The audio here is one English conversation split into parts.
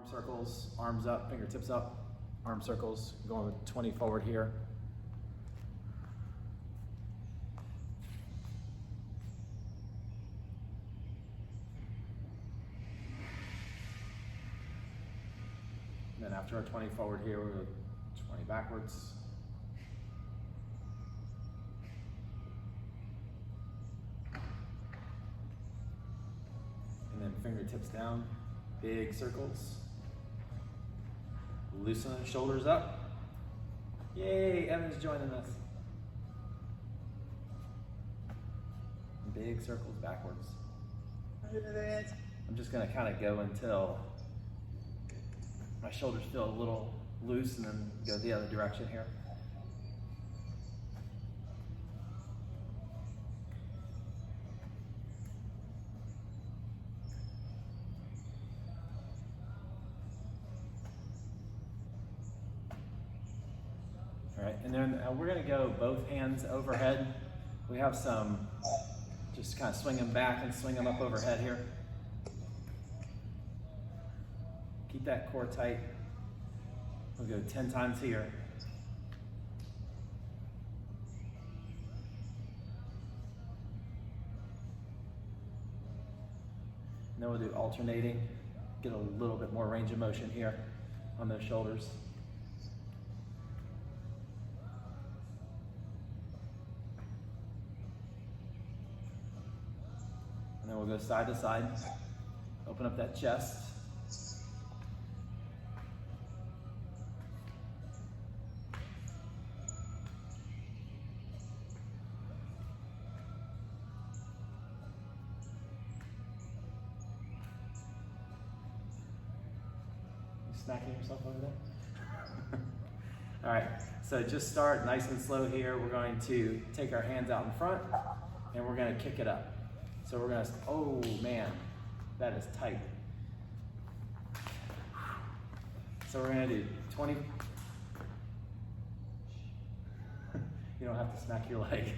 circles, arms up, fingertips up, arm circles, going with 20 forward here. And then after our 20 forward here, we'll go 20 backwards. And then fingertips down, big circles. Loosen the shoulders up. Yay, Evan's joining us. Big circles backwards. I'm just gonna kind of go until my shoulders feel a little loose and then go the other direction here. All right, and then we're gonna go both hands overhead. We have some, just kind of swing them back and swing them up overhead here. Keep that core tight. We'll go 10 times here. And then we'll do alternating. Get a little bit more range of motion here on those shoulders. And then we'll go side to side. Open up that chest. Smacking yourself over there? All right, so just start nice and slow here. We're going to take our hands out in front and we're gonna kick it up. So we're gonna, oh man, that is tight. So we're gonna do 20. You don't have to smack your leg.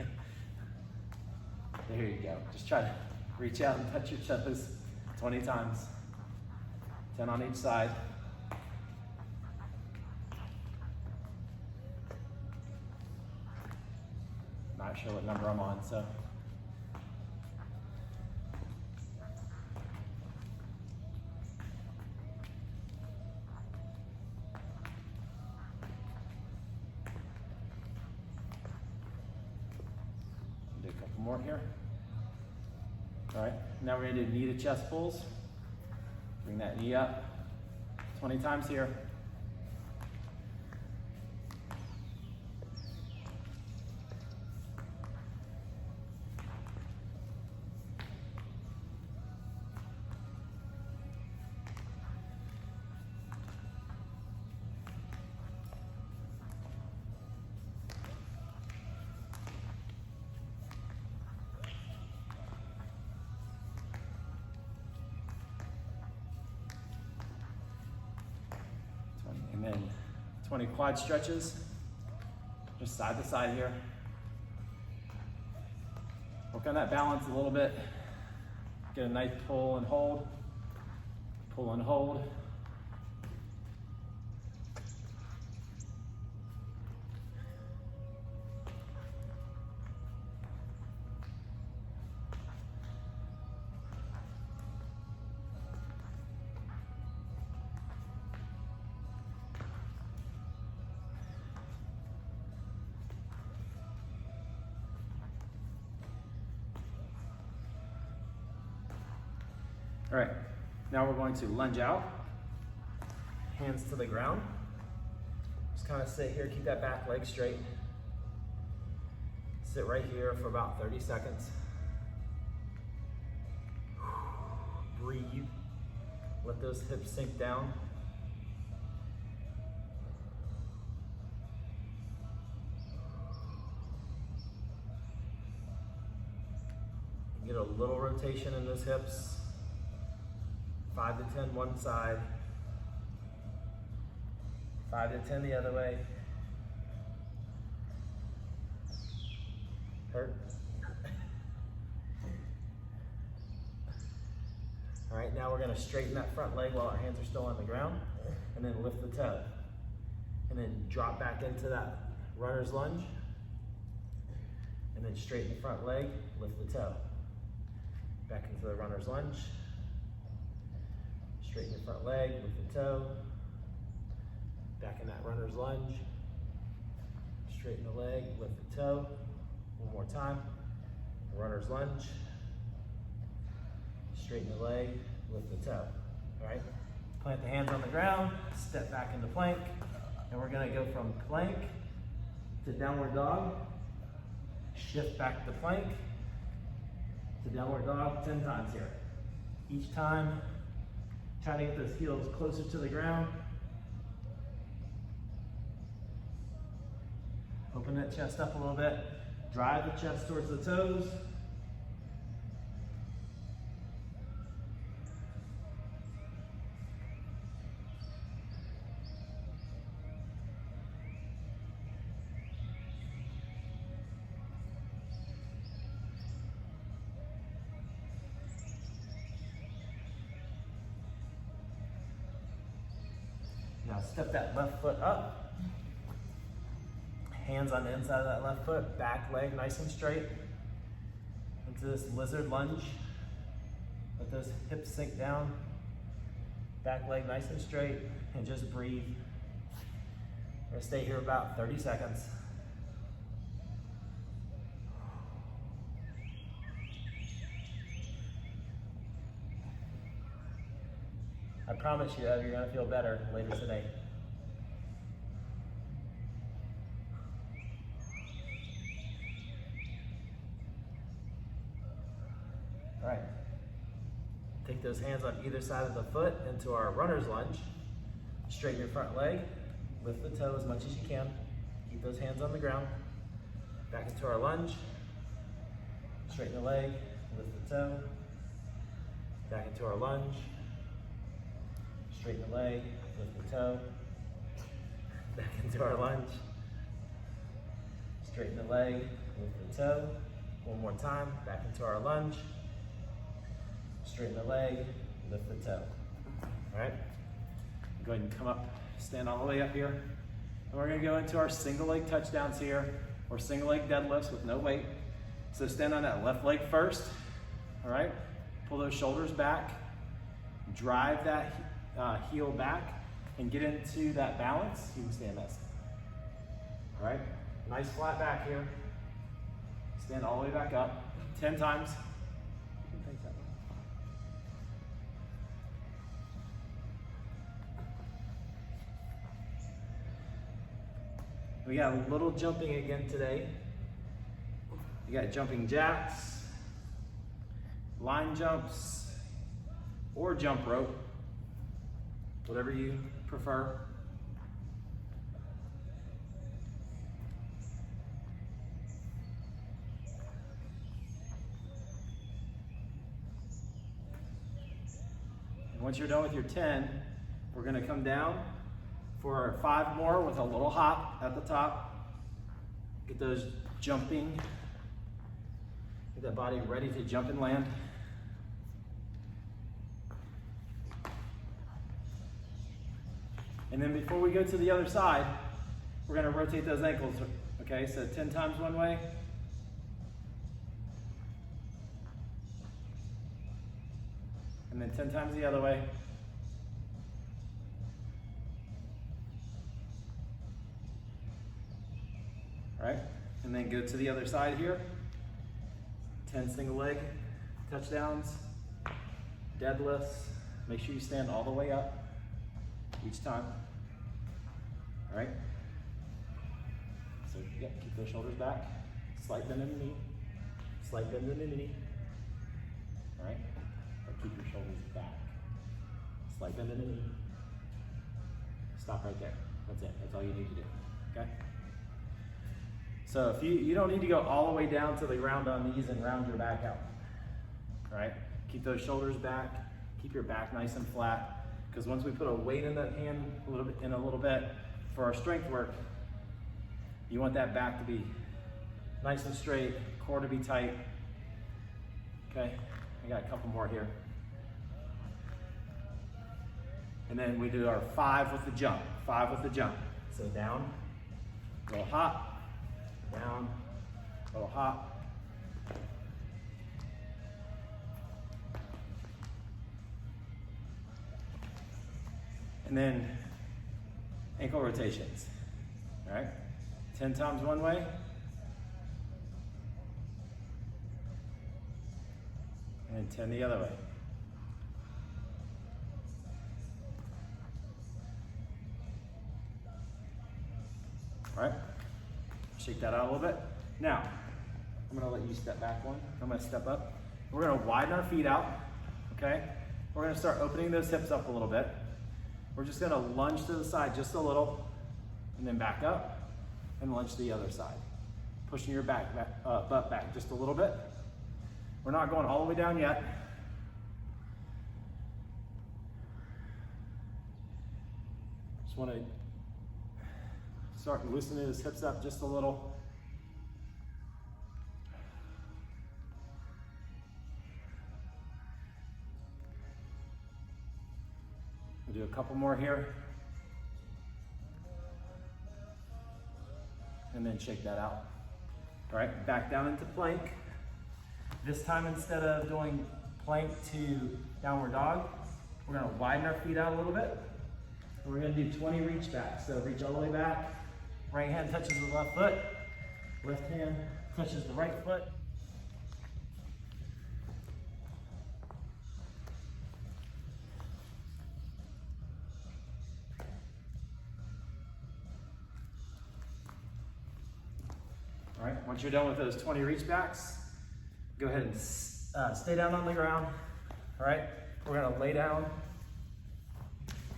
There you go. Just try to reach out and touch your toes 20 times. 10 on each side. Not sure what number I'm on, so. Do a couple more here. All right, now we're gonna do knee to chest pulls. Bring that knee up 20 times here. And then 20 quad stretches, just side to side here. Work on that balance a little bit. Get a nice pull and hold. Pull and hold. All right, now we're going to lunge out, hands to the ground. Just kind of sit here, keep that back leg straight. Sit right here for about 30 seconds. Breathe, let those hips sink down. Get a little rotation in those hips. 5 to 10 one side, 5 to 10 the other way. Hurt? All right, now we're gonna straighten that front leg while our hands are still on the ground, and then lift the toe. And then drop back into that runner's lunge, and then straighten the front leg, lift the toe. Back into the runner's lunge, straighten the front leg, lift the toe. Back in that runner's lunge, straighten the leg, lift the toe. One more time, runner's lunge, straighten the leg, lift the toe. All right, plant the hands on the ground, step back into plank, and we're gonna go from plank to downward dog, shift back to plank, to downward dog 10 times here. Each time, try to get those heels closer to the ground. Open that chest up a little bit. Drive the chest towards the toes. Now step that left foot up. Hands on the inside of that left foot, back leg nice and straight. Into this lizard lunge. Let those hips sink down. Back leg nice and straight, and just breathe. We're gonna stay here about 30 seconds. I promise you that you're gonna feel better later today. All right, take those hands on either side of the foot into our runner's lunge. Straighten your front leg, lift the toe as much as you can. Keep those hands on the ground. Back into our lunge. Straighten the leg, lift the toe. Back into our lunge. Straighten the leg, lift the toe. Back into our lunge. Straighten the leg, lift the toe. One more time, back into our lunge. Straighten the leg, lift the toe. All right, go ahead and come up, stand all the way up here. And we're gonna go into our single leg touchdowns here, or single leg deadlifts with no weight. So stand on that left leg first, all right? Pull those shoulders back, drive that heel back, and get into that balance. You can stand that. All right, nice flat back here. Stand all the way back up, 10 times. We got a little jumping again today. You got jumping jacks, line jumps, or jump rope, whatever you prefer. And once you're done with your 10, we're gonna come down for 5 more with a little hop at the top. Get those jumping, get that body ready to jump and land. And then before we go to the other side, we're gonna rotate those ankles, okay? So 10 times one way. And then 10 times the other way. All right, and then go to the other side here. 10 single leg touchdowns, deadlifts. Make sure you stand all the way up each time. All right, so yeah, keep those shoulders back. Slight bend in the knee, slight bend in the knee. All right, but keep your shoulders back. Slight bend in the knee. Stop right there. That's it, that's all you need to do, okay? So if you don't need to go all the way down to the ground on knees and round your back out. All right, keep those shoulders back, keep your back nice and flat, because once we put a weight in that hand a little bit for our strength work, you want that back to be nice and straight, core to be tight. Okay, I got a couple more here. And then we do our 5 with the jump, 5 with the jump. So down, little hop, down, little hop. And then ankle rotations, all right? 10 times one way. And 10 the other way. All right, shake that out a little bit. Now, I'm gonna let you step back one. I'm gonna step up. We're gonna widen our feet out, okay? We're gonna start opening those hips up a little bit. We're just gonna lunge to the side just a little, and then back up, and lunge to the other side. Pushing your butt back just a little bit. We're not going all the way down yet. Just wanna start loosening his hips up just a little. We'll do a couple more here. And then shake that out. All right, back down into plank. This time, instead of doing plank to downward dog, we're gonna widen our feet out a little bit. And we're gonna do 20 reach backs. So reach all the way back. Right hand touches the left foot. Left hand touches the right foot. All right, once you're done with those 20 reach backs, go ahead and stay down on the ground. All right, we're gonna lay down.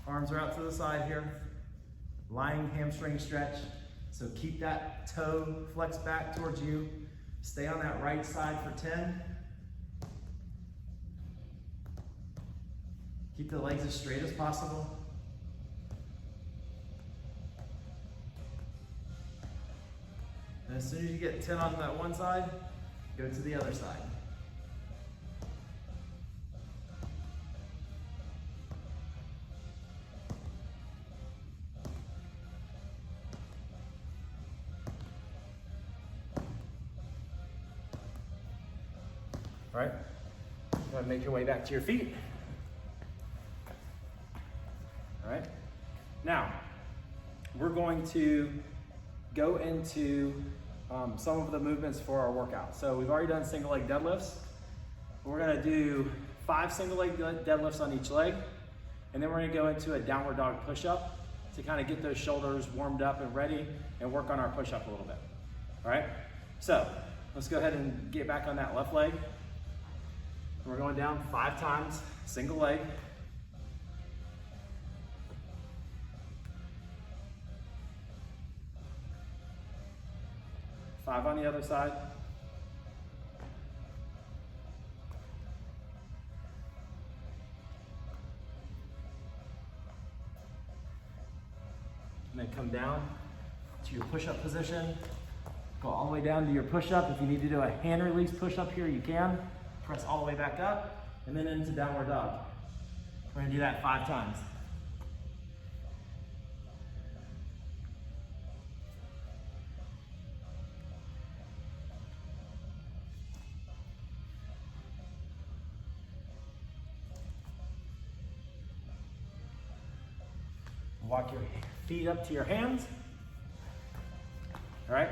Arms are out to the side here. Lying hamstring stretch. So keep that toe flexed back towards you. Stay on that right side for 10. Keep the legs as straight as possible. And as soon as you get 10 on that one side, go to the other side. All right, go ahead and make your way back to your feet. All right, now we're going to go into some of the movements for our workout. So we've already done single leg deadlifts. We're gonna do 5 single leg deadlifts on each leg, and then we're gonna go into a downward dog push-up to kind of get those shoulders warmed up and ready and work on our push-up a little bit. All right, so let's go ahead and get back on that left leg. We're going down 5 times, single leg. Five on the other side. And then come down to your push-up position. Go all the way down to your push-up. If you need to do a hand release push-up here, you can. Press all the way back up, and then into downward dog. We're gonna do that 5 times. Walk your feet up to your hands. All right?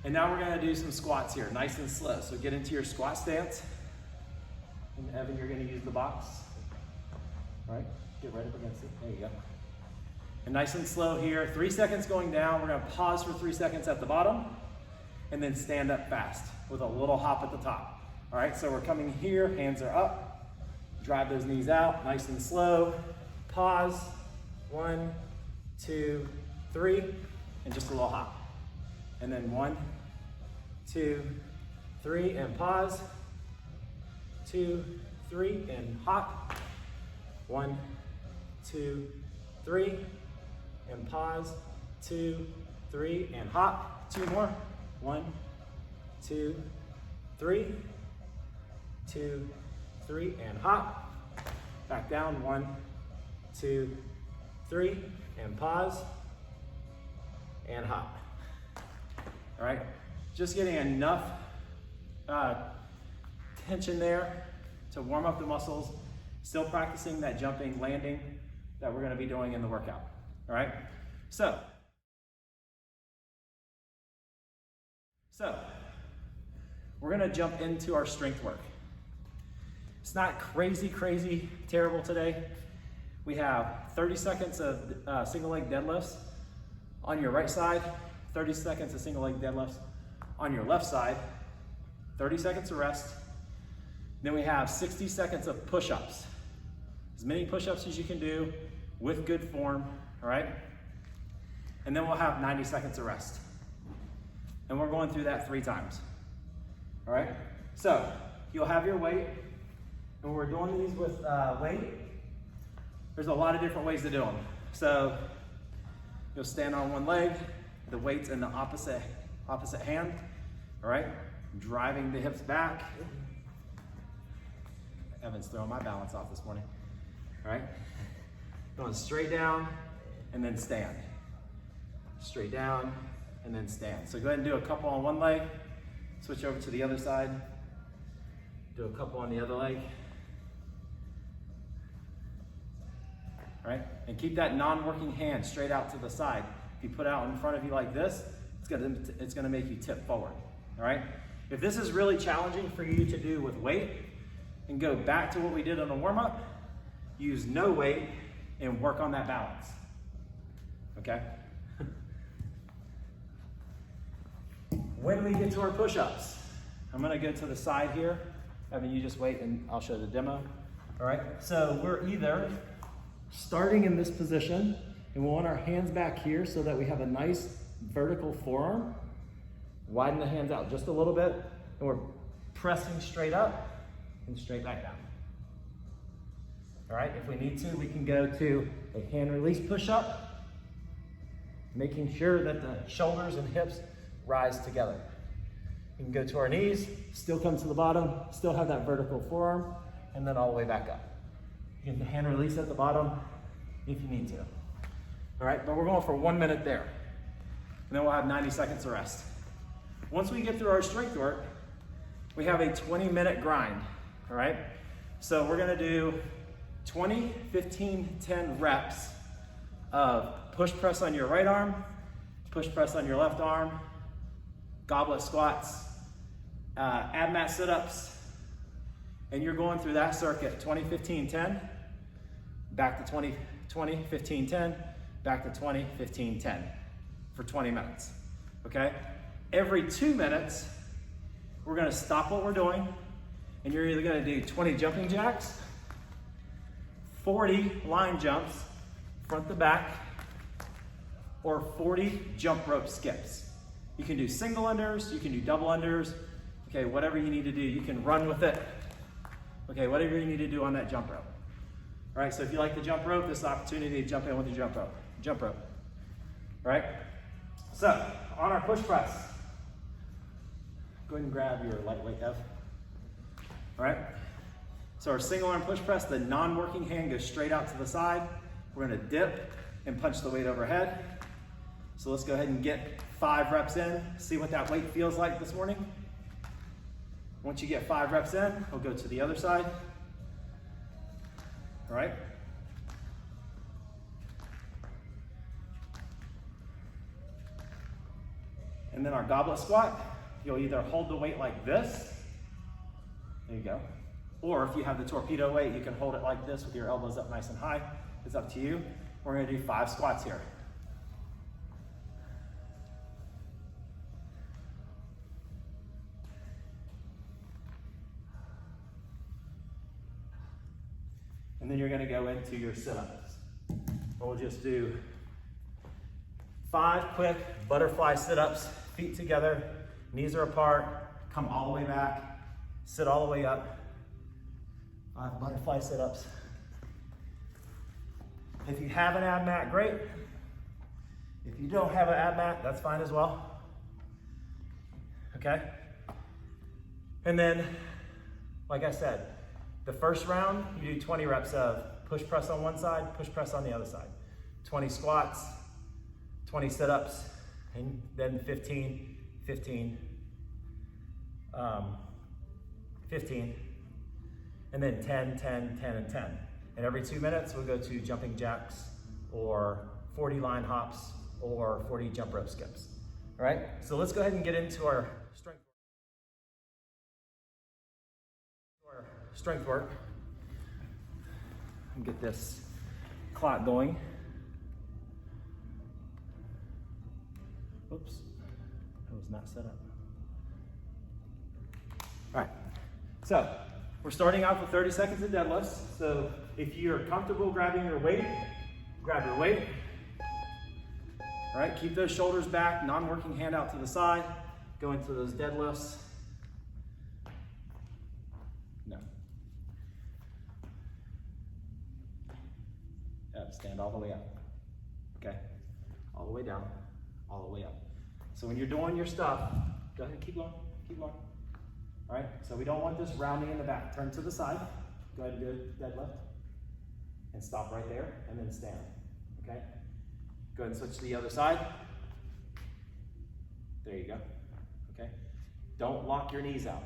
And now we're gonna do some squats here, nice and slow. So get into your squat stance. And Evan, you're gonna use the box. All right, get right up against it. There you go. And nice and slow here. 3 seconds going down. We're gonna pause for 3 seconds at the bottom and then stand up fast with a little hop at the top. All right, so we're coming here, hands are up. Drive those knees out, nice and slow. Pause. 1, 2, 3, and just a little hop. And then 1, 2, 3, and pause. 2, 3, and hop. 1, 2, 3, and pause. 2, 3, and hop. 2 more. 1, 2, 3, 2, 3, and hop. Back down. 1, 2, 3, and pause, and hop. All right, just getting enough tension there to warm up the muscles, still practicing that jumping, landing that we're gonna be doing in the workout, all right? So we're gonna jump into our strength work. It's not crazy terrible today. We have 30 seconds of single leg deadlifts on your right side, 30 seconds of single leg deadlifts on your left side, 30 seconds of rest. Then we have 60 seconds of push-ups. As many push-ups as you can do with good form, all right? And then we'll have 90 seconds of rest. And we're going through that 3 times, all right? So you'll have your weight, and we're doing these with weight. There's a lot of different ways to do them. So you'll stand on one leg, the weight's in the opposite hand, all right? Driving the hips back. Evan's throwing my balance off this morning, all right? Going straight down and then stand. Straight down and then stand. So go ahead and do a couple on one leg, switch over to the other side, do a couple on the other leg. All right, and keep that non-working hand straight out to the side. If you put it out in front of you like this, it's gonna make you tip forward, all right? If this is really challenging for you to do with weight, and go back to what we did on the warm-up, use no weight and work on that balance, okay? When we get to our push-ups, I'm gonna go to the side here. Evan, you just wait and I'll show the demo. All right, so we're either starting in this position and we want our hands back here so that we have a nice vertical forearm. Widen the hands out just a little bit and we're pressing straight up and straight back down. All right, if we need to, we can go to a hand release push-up, making sure that the shoulders and hips rise together. We can go to our knees, still come to the bottom, still have that vertical forearm, and then all the way back up. You can hand release at the bottom if you need to. All right, but we're going for 1 minute there. And then we'll have 90 seconds of rest. Once we get through our strength work, we have a 20-minute grind, all right? So we're gonna do 20, 15, 10 reps of push press on your right arm, push press on your left arm, goblet squats, ab mat sit-ups, and you're going through that circuit, 20, 15, 10, back to 20, 20, 15, 10, back to 20, 15, 10 for 20 minutes, okay? Every 2 minutes, we're gonna stop what we're doing, and you're either gonna do 20 jumping jacks, 40 line jumps, front to back, or 40 jump rope skips. You can do single unders, you can do double unders, okay, whatever you need to do. You can run with it, okay, whatever you need to do on that jump rope. All right, so if you like the jump rope, this is the opportunity to jump in with the jump rope. All right, so on our push press, go ahead and grab your lightweight F. All right, so our single arm push press, the non-working hand goes straight out to the side. We're gonna dip and punch the weight overhead. So let's go ahead and get 5 reps in, see what that weight feels like this morning. Once you get 5 reps in, we'll go to the other side. All right. And then our goblet squat, you'll either hold the weight like this, there you go, or if you have the torpedo weight, you can hold it like this with your elbows up nice and high. It's up to you. We're gonna do 5 squats here. And then you're gonna go into your sit-ups. We'll just do 5 quick butterfly sit-ups, feet together, knees are apart, come all the way back, sit all the way up. 5 butterfly sit-ups. If you have an ab mat, great. If you don't have an ab mat, that's fine as well. Okay? And then, like I said, The first round, you do 20 reps of push press on one side, push press on the other side. 20 squats, 20 sit-ups, and then 15, 15, 15, and then 10, 10, 10, and 10. And every 2 minutes, we'll go to jumping jacks or 40 line hops or 40 jump rope skips. All right, so let's go ahead and get into our strength work and get this clock going. Oops, that was not set up. All right, so we're starting off with 30 seconds of deadlifts. So if you're comfortable grabbing your weight, grab your weight. All right, keep those shoulders back, non-working hand out to the side. Go into those deadlifts. No. Stand all the way up. Okay, all the way down, all the way up. So when you're doing your stuff, go ahead, keep going, keep going. All right, so we don't want this rounding in the back. Turn to the side, go ahead and do a deadlift, and stop right there, and then stand, okay? Go ahead and switch to the other side. There you go, okay? Don't lock your knees out.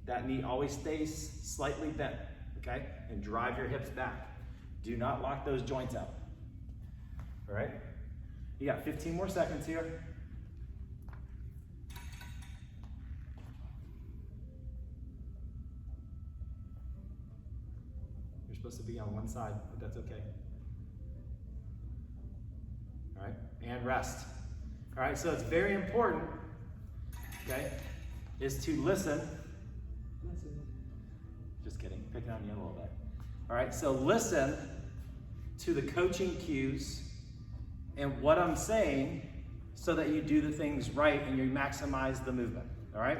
That knee always stays slightly bent, okay? And drive your hips back. Do not lock those joints out, all right? You got 15 more seconds here. You're supposed to be on one side, but that's okay. All right, and rest. All right, so it's very important, okay, is to listen. Just kidding, picking on you a little bit. All right, so listen to the coaching cues and what I'm saying so that you do the things right and you maximize the movement, all right?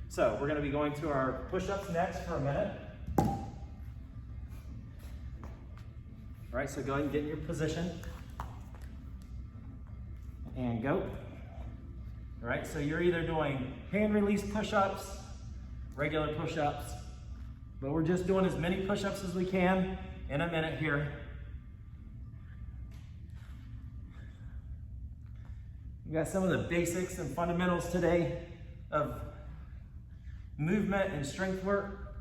So we're gonna be going to our push-ups next for a minute. All right, so go ahead and get in your position and go. All right, so you're either doing hand release push-ups, regular push-ups, but we're just doing as many push-ups as we can in a minute here. We got some of the basics and fundamentals today of movement and strength work.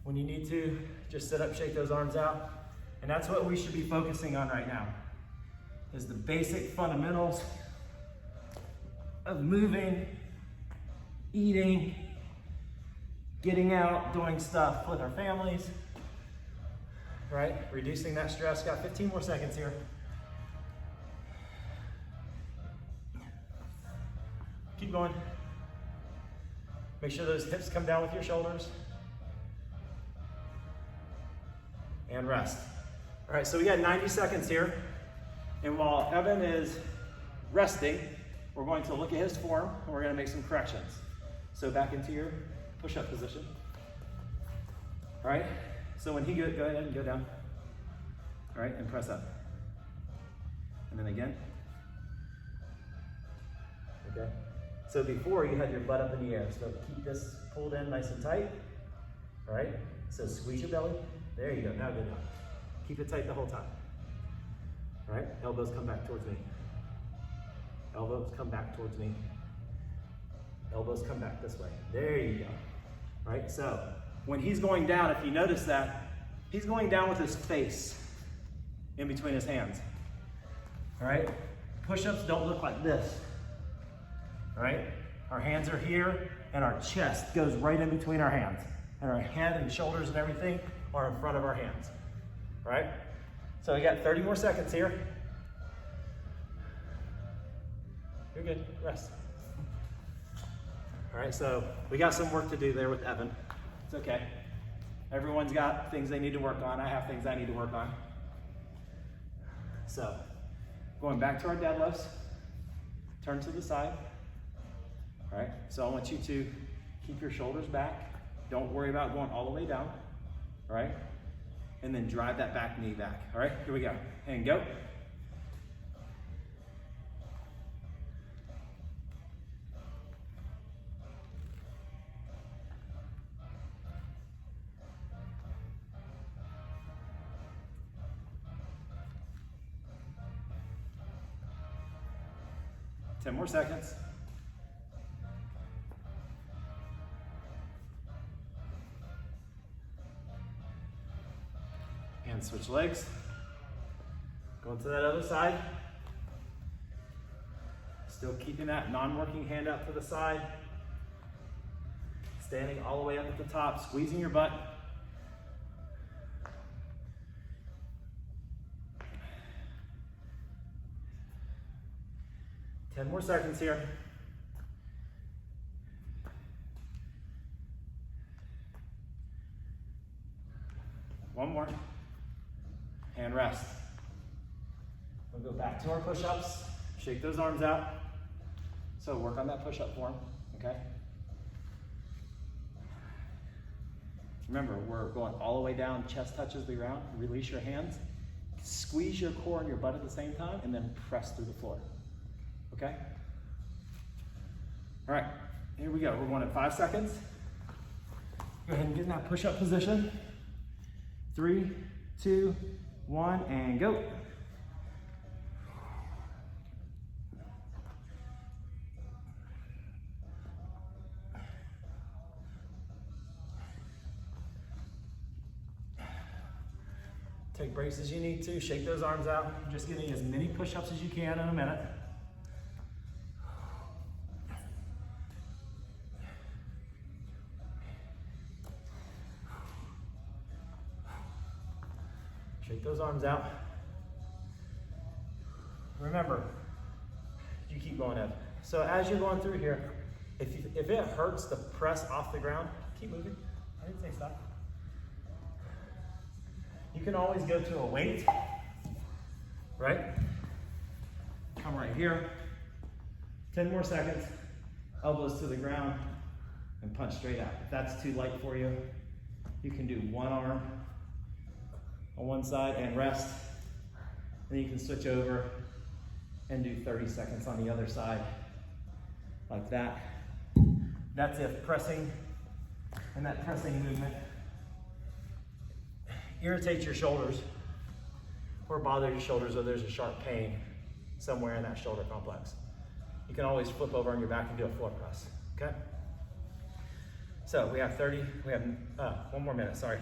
When you need to, just sit up, shake those arms out. And that's what we should be focusing on right now, is the basic fundamentals of moving, eating, getting out, doing stuff with our families, right? Reducing that stress. Got 15 more seconds here. Keep going. Make sure those hips come down with your shoulders. And rest. All right, so we got 90 seconds here. And while Evan is resting, we're going to look at his form and we're going to make some corrections. So back into your push-up position. All right, so when he go ahead and go down. All right, and press up. And then again. Okay, so before you had your butt up in the air, so keep this pulled in nice and tight. All right, so squeeze your belly. There you go, now good. Keep it tight the whole time. All right, elbows come back towards me. Elbows come back towards me. Elbows come back this way. There you go. All right, so when he's going down, if you notice that, he's going down with his face in between his hands. All right, push-ups don't look like this. All right, our hands are here and our chest goes right in between our hands. And our head and shoulders and everything are in front of our hands. All right, so we got 30 more seconds here. You're good, rest. All right, so we got some work to do there with Evan. It's okay. Everyone's got things they need to work on. I have things I need to work on. So, going back to our deadlifts, turn to the side. All right, so I want you to keep your shoulders back. Don't worry about going all the way down, all right? And then drive that back knee back, all right? Here we go, and go. 10 more seconds. And switch legs. Going to that other side. Still keeping that non-working hand out to the side. Standing all the way up at the top, squeezing your butt. Ten more seconds here. One more. And rest. We'll go back to our push-ups. Shake those arms out. So work on that push-up form, okay? Remember, we're going all the way down, chest touches the ground. Release your hands. Squeeze your core and your butt at the same time, and then press through the floor. Okay? All right, here we go. We're going at 5 seconds. Go ahead and get in that push-up position. 3, 2, 1, and go. Take breaks as you need to. Shake those arms out. Just getting as many push-ups as you can in a minute. Shake those arms out. Remember, you keep going up. So as you're going through here, if it hurts to press off the ground, keep moving. I didn't say stop. You can always go to a weight, right? Come right here. 10 more seconds. Elbows to the ground and punch straight out. If that's too light for you, you can do one arm on one side and rest. Then you can switch over and do 30 seconds on the other side, like that. That's if pressing, and that pressing movement irritates your shoulders or bothers your shoulders, or there's a sharp pain somewhere in that shoulder complex. You can always flip over on your back and do a floor press, okay? So we have 1 more minute, sorry.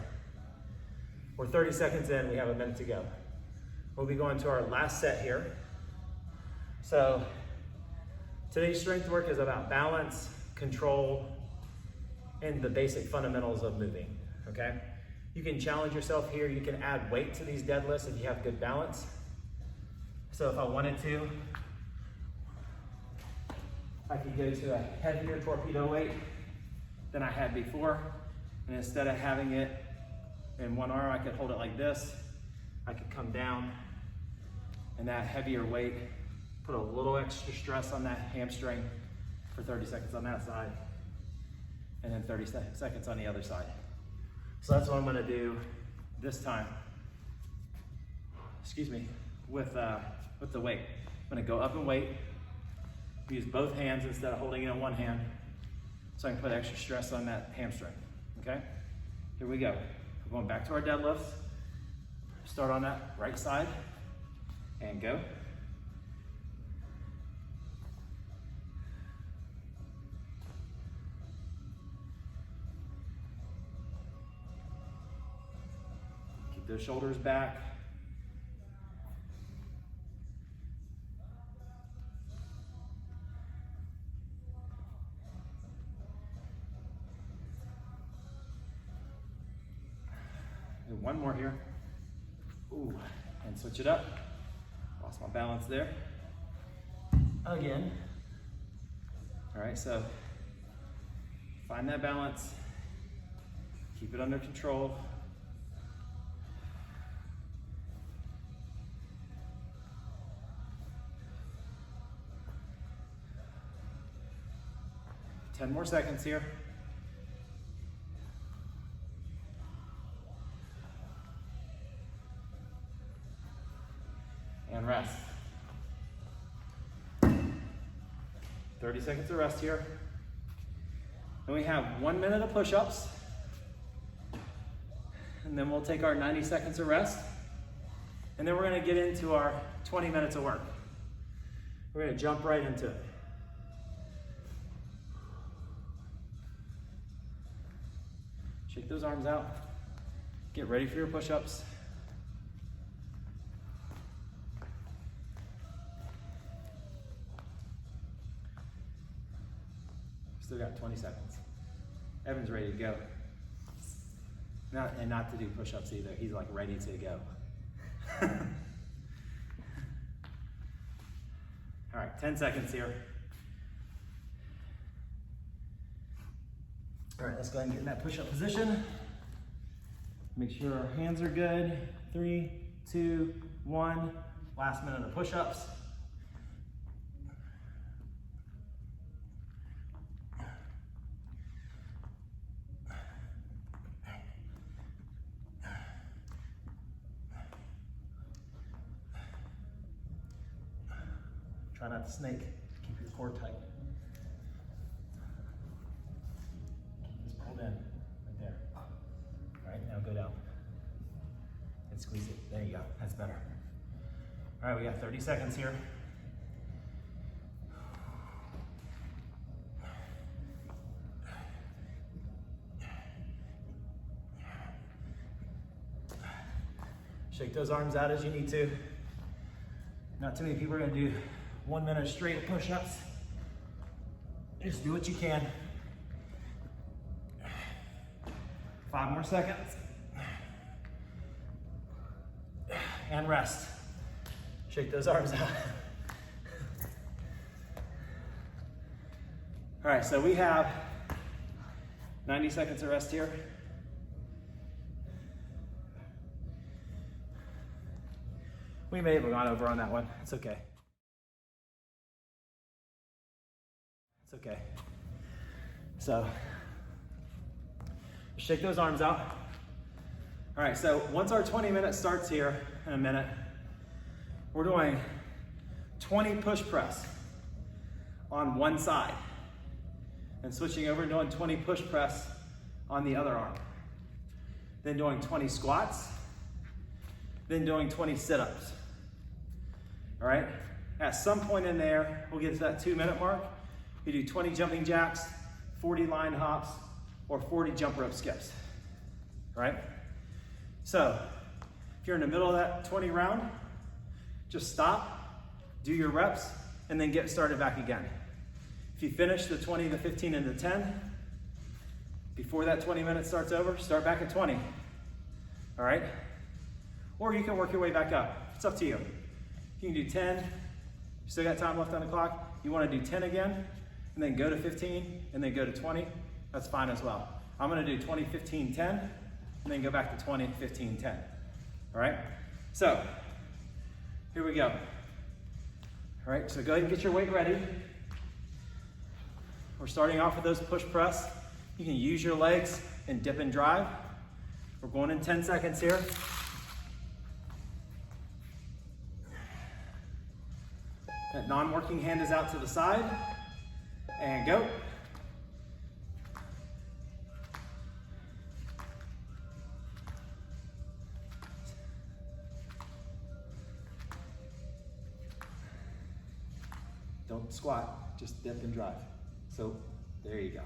We're 30 seconds in, we have a minute to go. We'll be going to our last set here. So today's strength work is about balance, control, and the basic fundamentals of moving, okay? You can challenge yourself here. You can add weight to these deadlifts if you have good balance. So if I wanted to, I could go to a heavier torpedo weight than I had before. And instead of having it in one arm, I could hold it like this. I could come down and that heavier weight, put a little extra stress on that hamstring for 30 seconds on that side, and then 30 seconds on the other side. So that's what I'm gonna do this time, with the weight. I'm gonna go up and weight, use both hands instead of holding it in one hand, so I can put extra stress on that hamstring, okay? Here we go. We're going back to our deadlifts. Start on that right side, and go. Keep those shoulders back. Do one more here. Ooh, and switch it up. Lost my balance there. Again. All right, so find that balance. Keep it under control. Ten more seconds here. And rest. 30 seconds of rest here. Then we have 1 minute of push-ups. And then we'll take our 90 seconds of rest. And then we're gonna get into our 20 minutes of work. We're gonna jump right into it. Shake those arms out. Get ready for your push-ups. Still got 20 seconds. Evan's ready to go. Not to do push-ups either. He's like ready to go. All right, 10 seconds here. All right, let's go ahead and get in that push-up position. Make sure our hands are good. 3, 2, 1. Last minute of push-ups. Try not to snake. Keep your core tight. Just pulled in, right there. All right, now go down. And squeeze it. There you go, that's better. All right, we got 30 seconds here. Shake those arms out as you need to. Not too many people are gonna do 1 minute straight of push-ups. Just do what you can. 5 more seconds. And rest. Shake those arms out. All right, so we have 90 seconds of rest here. We may have gone over on that one. It's okay. It's okay. So, shake those arms out. All right, so once our 20 minutes starts here in a minute, we're doing 20 push press on one side and switching over and doing 20 push press on the other arm. Then doing 20 squats, then doing 20 sit-ups. All right, at some point in there, we'll get to that 2 minute mark. We do 20 jumping jacks, 40 line hops, or 40 jump rope skips, all right? So, if you're in the middle of that 20 round, just stop, do your reps, and then get started back again. If you finish the 20, the 15, and the 10, before that 20 minutes starts over, start back at 20, all right? Or you can work your way back up. It's up to you. You can do 10, you still got time left on the clock. You wanna do 10 again, and then go to 15, and then go to 20, that's fine as well. I'm gonna do 20, 15, 10, and then go back to 20, 15, 10, all right? So, here we go. All right, so go ahead and get your weight ready. We're starting off with those push press. You can use your legs and dip and drive. We're going in 10 seconds here. That non-working hand is out to the side. And go. Don't squat, just dip and drive. So, there you go.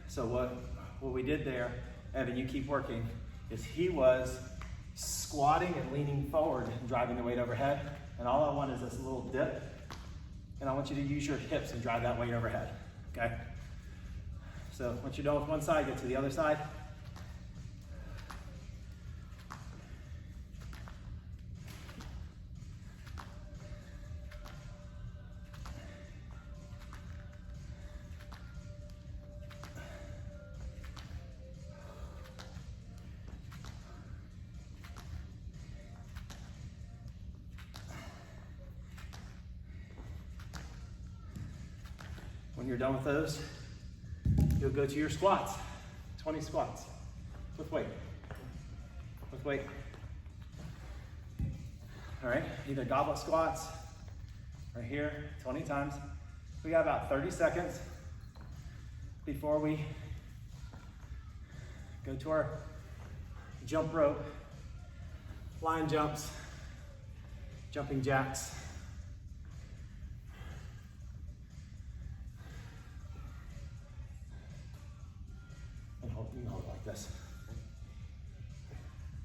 So what we did there, Evan, you keep working, is he was squatting and leaning forward and driving the weight overhead. And all I want is this little dip. And I want you to use your hips and drive that weight overhead, okay? So once you're done with one side, get to the other side. When you're done with those, you'll go to your squats, 20 squats with weight, All right, either goblet squats, right here, 20 times. We got about 30 seconds before we go to our jump rope, line jumps, jumping jacks. And hold, you can hold it like this.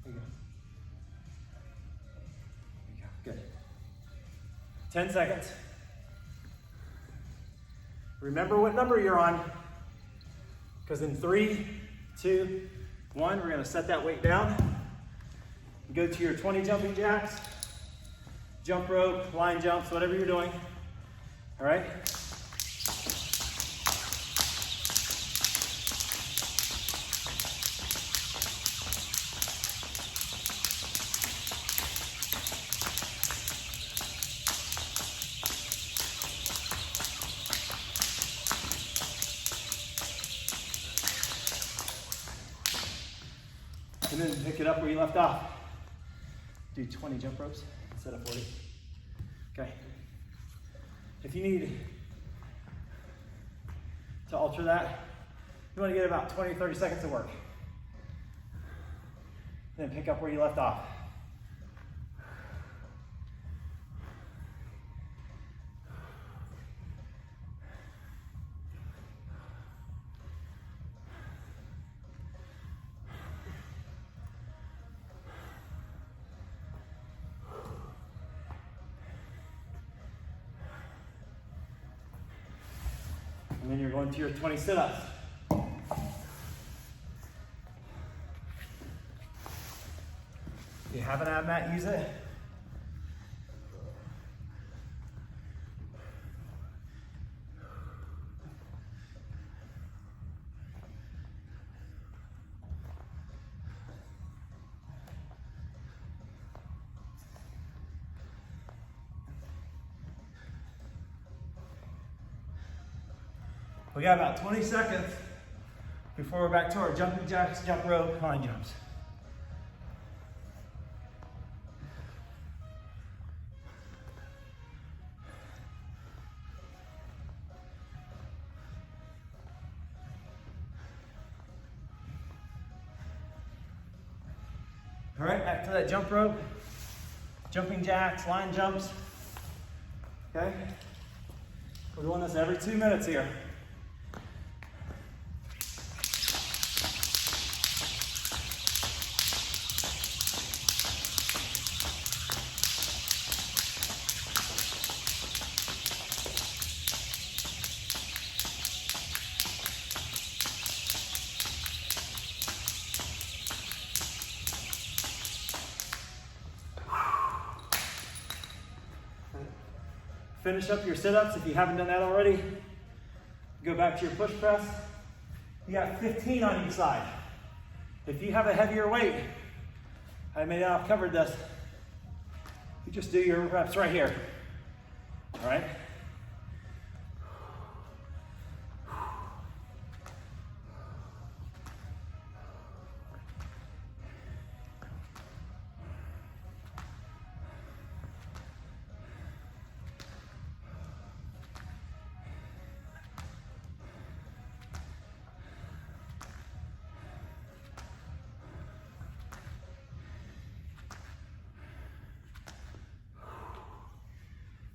There you go. There you go, good. 10 seconds. Remember what number you're on, because in 3, 2, 1, we're gonna set that weight down. Go to your 20 jumping jacks, jump rope, line jumps, whatever you're doing, all right? And then pick it up where you left off. Do 20 jump ropes instead of 40. Okay. If you need to alter that, you want to get about 20 or 30 seconds of work. Then pick up where you left off. And then you're going to your 20 sit-ups. If you have an ab mat, use it. We got about 20 seconds before we're back to our jumping jacks, jump rope, line jumps. All right, back to that jump rope, jumping jacks, line jumps. Okay? We're doing this every 2 minutes here. Finish up your sit-ups if you haven't done that already. Go back to your push press. You got 15 on each side. If you have a heavier weight, I may not have covered this. You just do your reps right here. All right?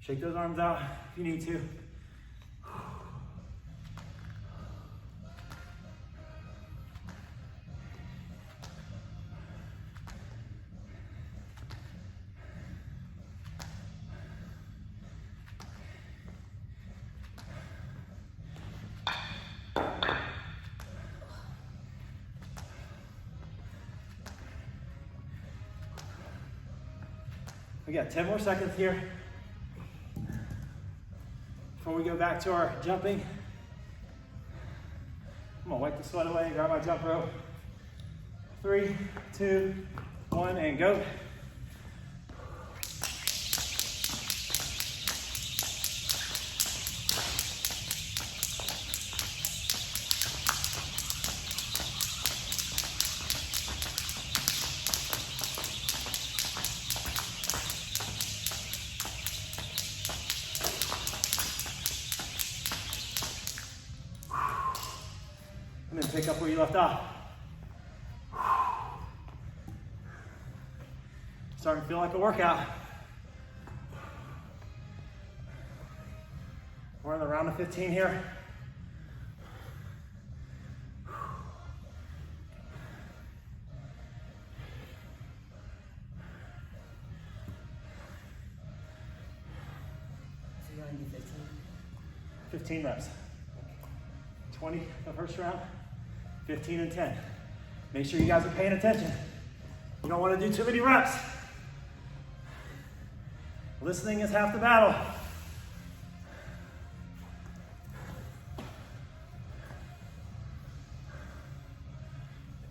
Shake those arms out if you need to. We got 10 more seconds here before we go back to our jumping. I'm gonna wipe the sweat away and grab my jump rope. 3, 2, 1, and go. And then pick up where you left off. Starting to feel like a workout. We're in the round of 15 here. So you only do 15? 15 reps. 20 the first round, 15 and 10. Make sure you guys are paying attention. You don't want to do too many reps. Listening is half the battle.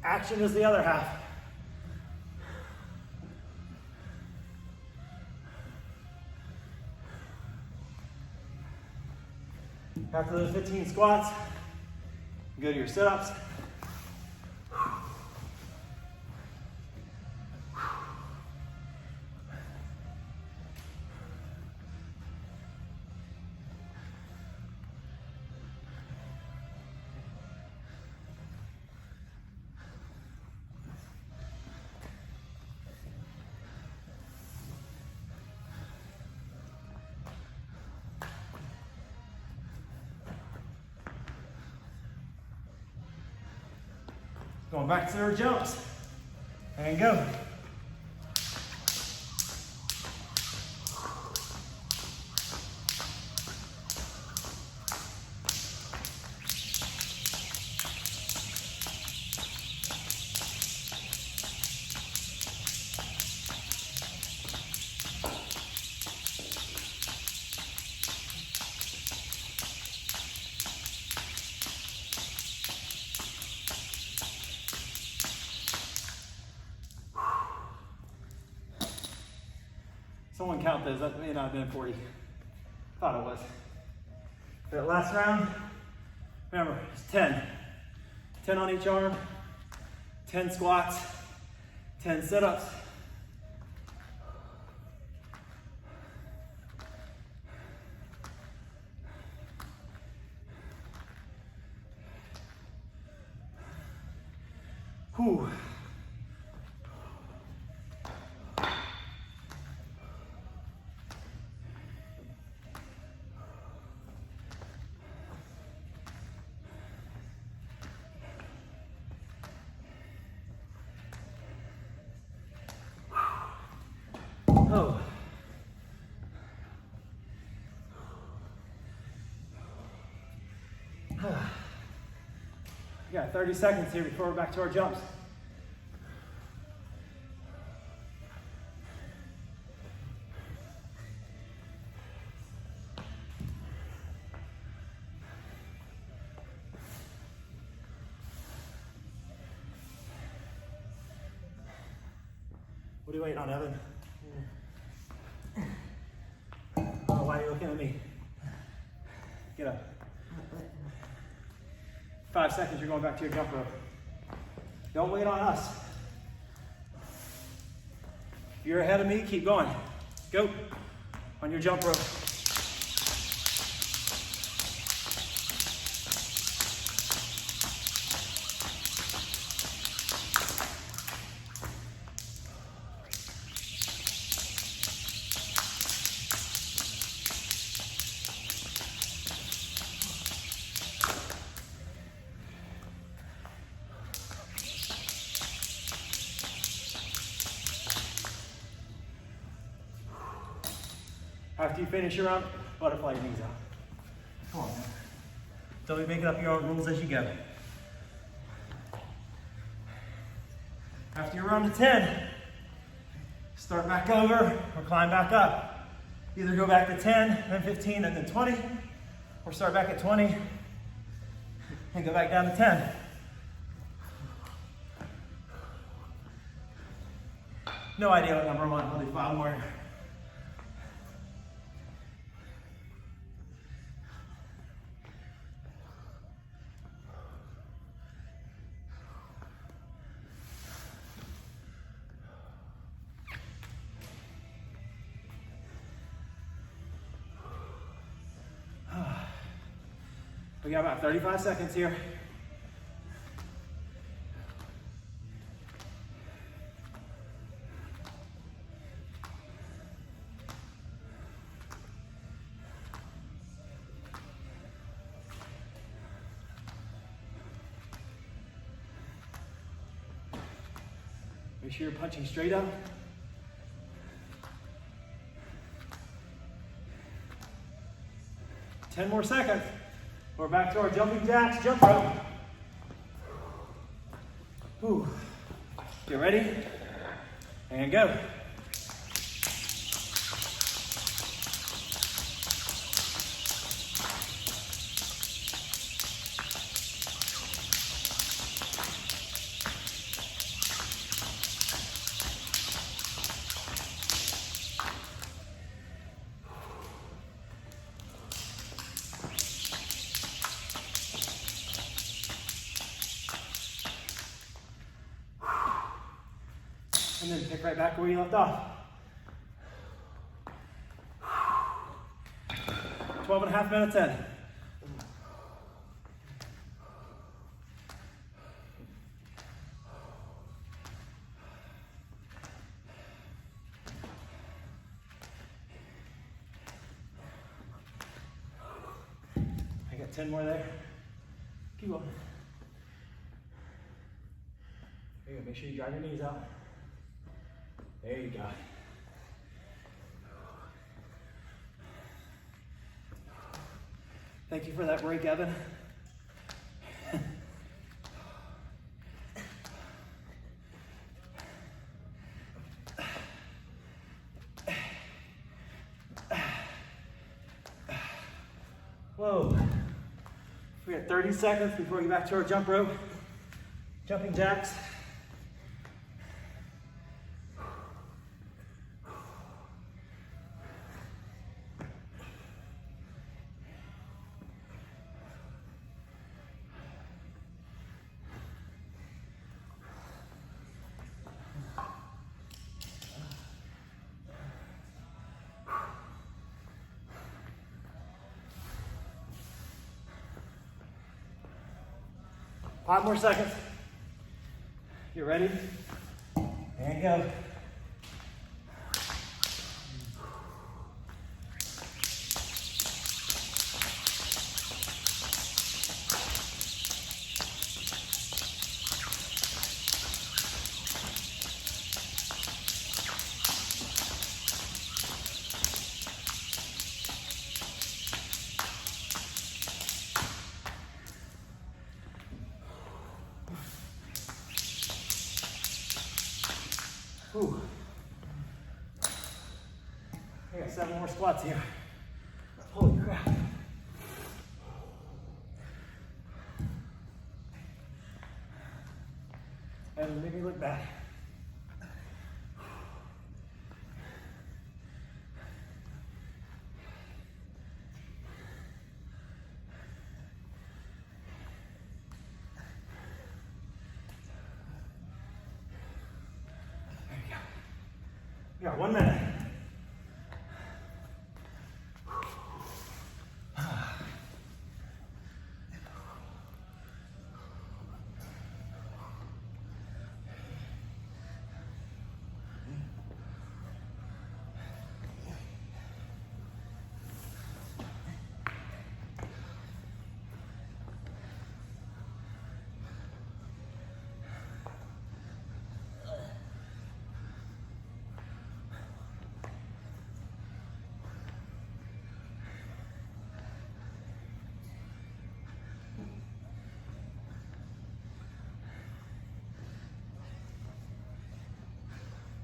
Action is the other half. After those 15 squats, go to your sit-ups. Going back to our jumps. And go. Someone count those, that may not have been 40. Thought it was. That last round, remember, it's 10. 10 on each arm, 10 squats, 10 sit-ups. Whew. Oh. We got 30 seconds here before we're back to our jumps. What are you waiting on, Evan? Oh, why are you looking at me? Get up. 5 seconds, you're going back to your jump rope. Don't wait on us. If you're ahead of me, keep going. Go on your jump rope. After you finish your round, butterfly your knees out. Come on, man. Don't be making up your own rules as you go. After your round of 10, start back over or climb back up. Either go back to 10, then 15, and then 20, or start back at 20 and go back down to 10. No idea what number I'm on. I'll do 5 more. We got about 35 seconds here. Make sure you're punching straight up. Ten more seconds. We're back to our jumping jacks, jump rope. Ooh. Get ready, and go. And then pick right back where you left off. 12.5 minutes in. I got 10 more there. Keep going. There you go. Make sure you drive your knees out. There you go. Thank you for that break, Evan. Whoa. We got 30 seconds before we get back to our jump rope. Jumping jacks. Five more seconds. You ready? And go. Ooh. I got 7 more squats here. Holy crap. And make me look back. You got 1 minute.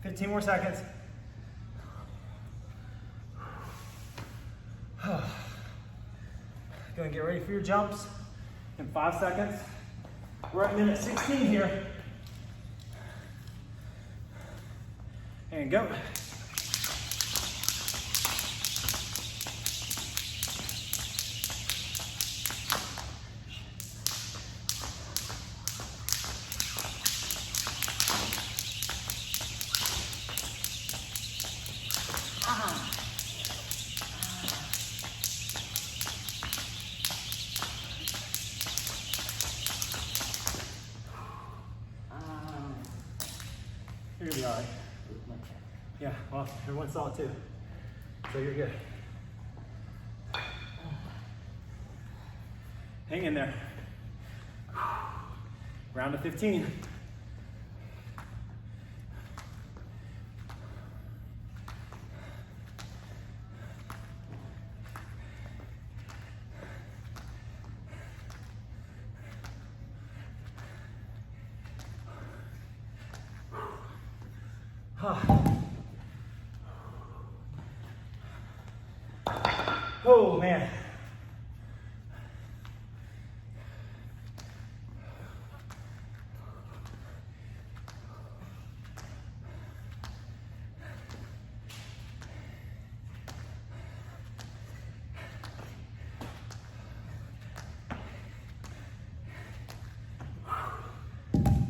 Fifteen more seconds. Go and get ready for your jumps in 5 seconds. We're at minute 16 here. And go. You're gonna be all right. Yeah, well, everyone saw it too. So you're good. Hang in there. Round of 15. Oh man.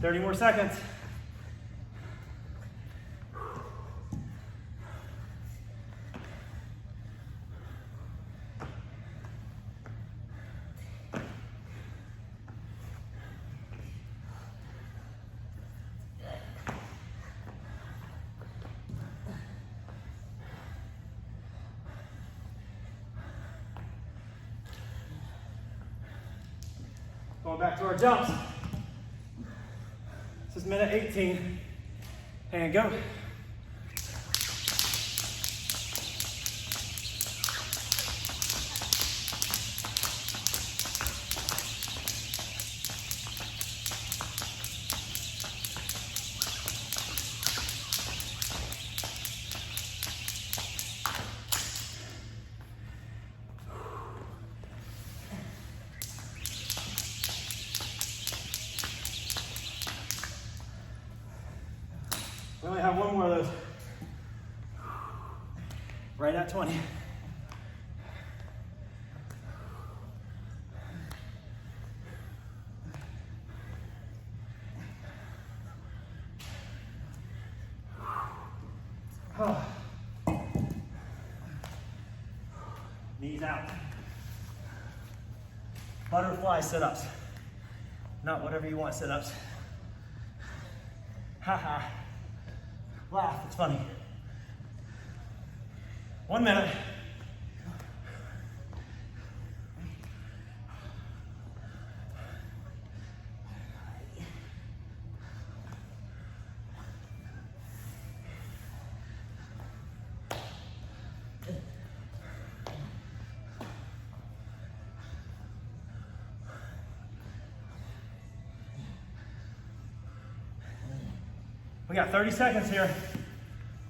Thirty more seconds. Going back to our jumps. This is minute 18. And go. We only have one more of those. Right at 20. Knees out. Butterfly sit-ups. Not whatever you want sit-ups. Haha. Laugh, it's funny. 1 minute. We got 30 seconds here,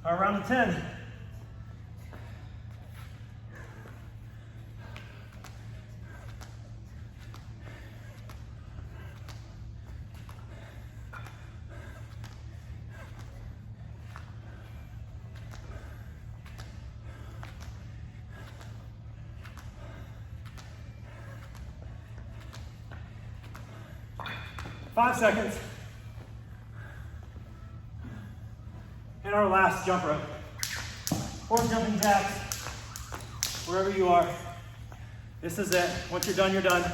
around the 10. Five seconds. And our last jump rope, or jumping jacks, wherever you are. This is it. Once you're done, you're done.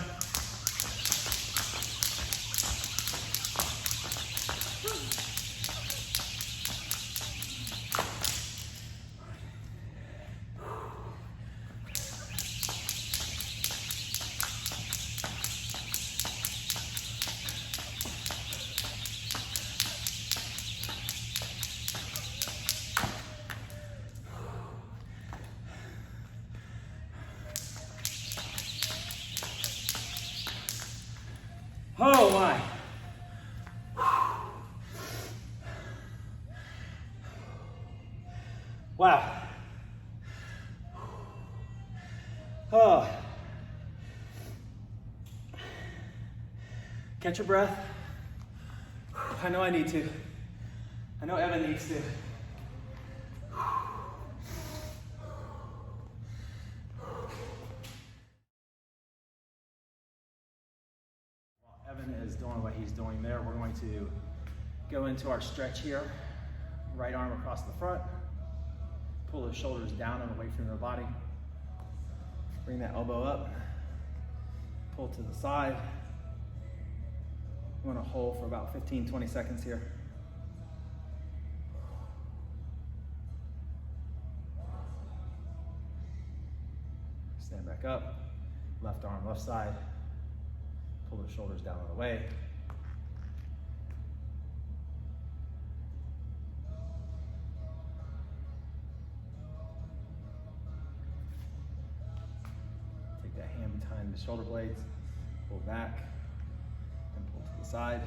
Oh my. Wow. Oh. Catch your breath. I know I need to. I know Evan needs to. Evan is doing what he's doing there. We're going to go into our stretch here. Right arm across the front. Pull the shoulders down and away from your body. Bring that elbow up. Pull to the side. You want to hold for about 15-20 seconds here. Stand back up. Left arm, left side. Pull the shoulders down and away. Take that hand behind the shoulder blades, pull back, and pull to the side.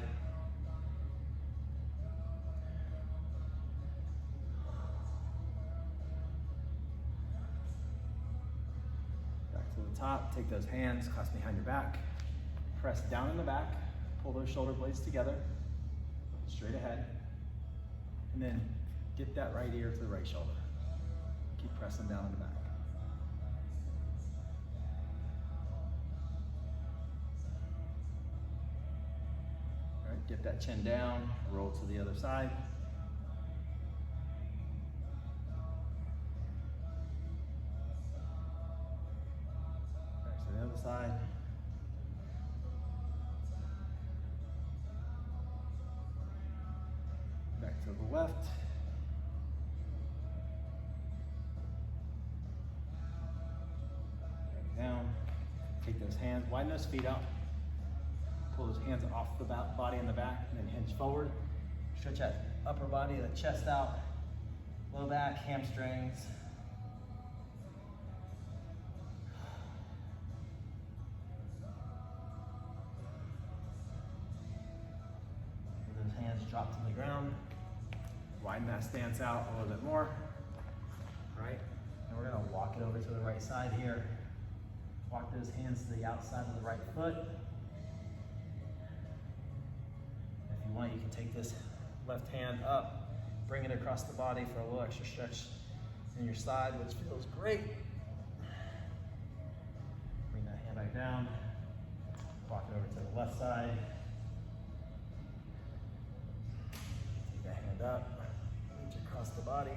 the top, take those hands, clasp behind your back, press down in the back, pull those shoulder blades together, straight ahead, and then get that right ear to the right shoulder. Keep pressing down in the back. All right, get that chin down, roll to the other side. Back to the other side. Back to the left. Back down. Take those hands, widen those feet out. Pull those hands off the body in the back and then hinge forward. Stretch that upper body, the chest out, low back, hamstrings. Those hands drop to the ground. Widen that stance out a little bit more, right? And we're gonna walk it over to the right side here. Walk those hands to the outside of the right foot. If you want, you can take this left hand up, bring it across the body for a little extra stretch in your side, which feels great. Bring that hand back down, walk it over to the left side. Take that hand up. Reach across the body.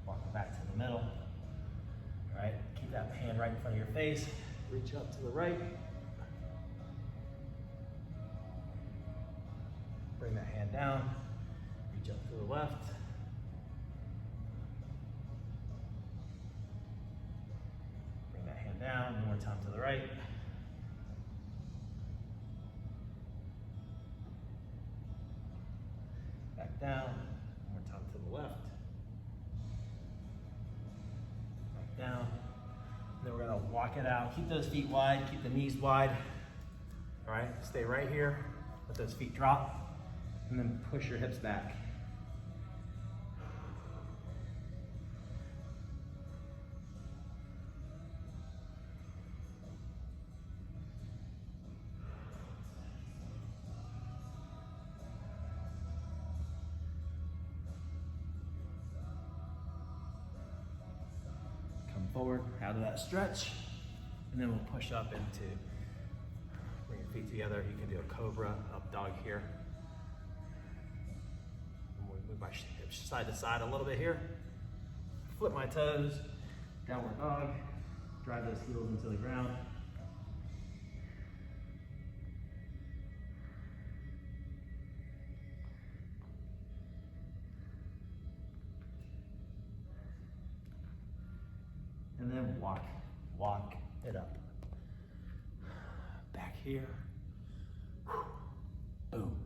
Walk it back to the middle. All right, keep that hand right in front of your face. Reach up to the right. Bring that hand down. Reach up to the left. Bring that hand down. One more time to the right. Back down, one more time to the left. Back down. And then we're gonna walk it out. Keep those feet wide, keep the knees wide. All right, stay right here. Let those feet drop. And then push your hips back. Forward out of that stretch, and then we'll push up into, bring your feet together. You can do a cobra, up dog here. And we'll move my hips side to side a little bit here. Flip my toes, downward dog, drive those heels into the ground. And then walk it up. Back here. Boom.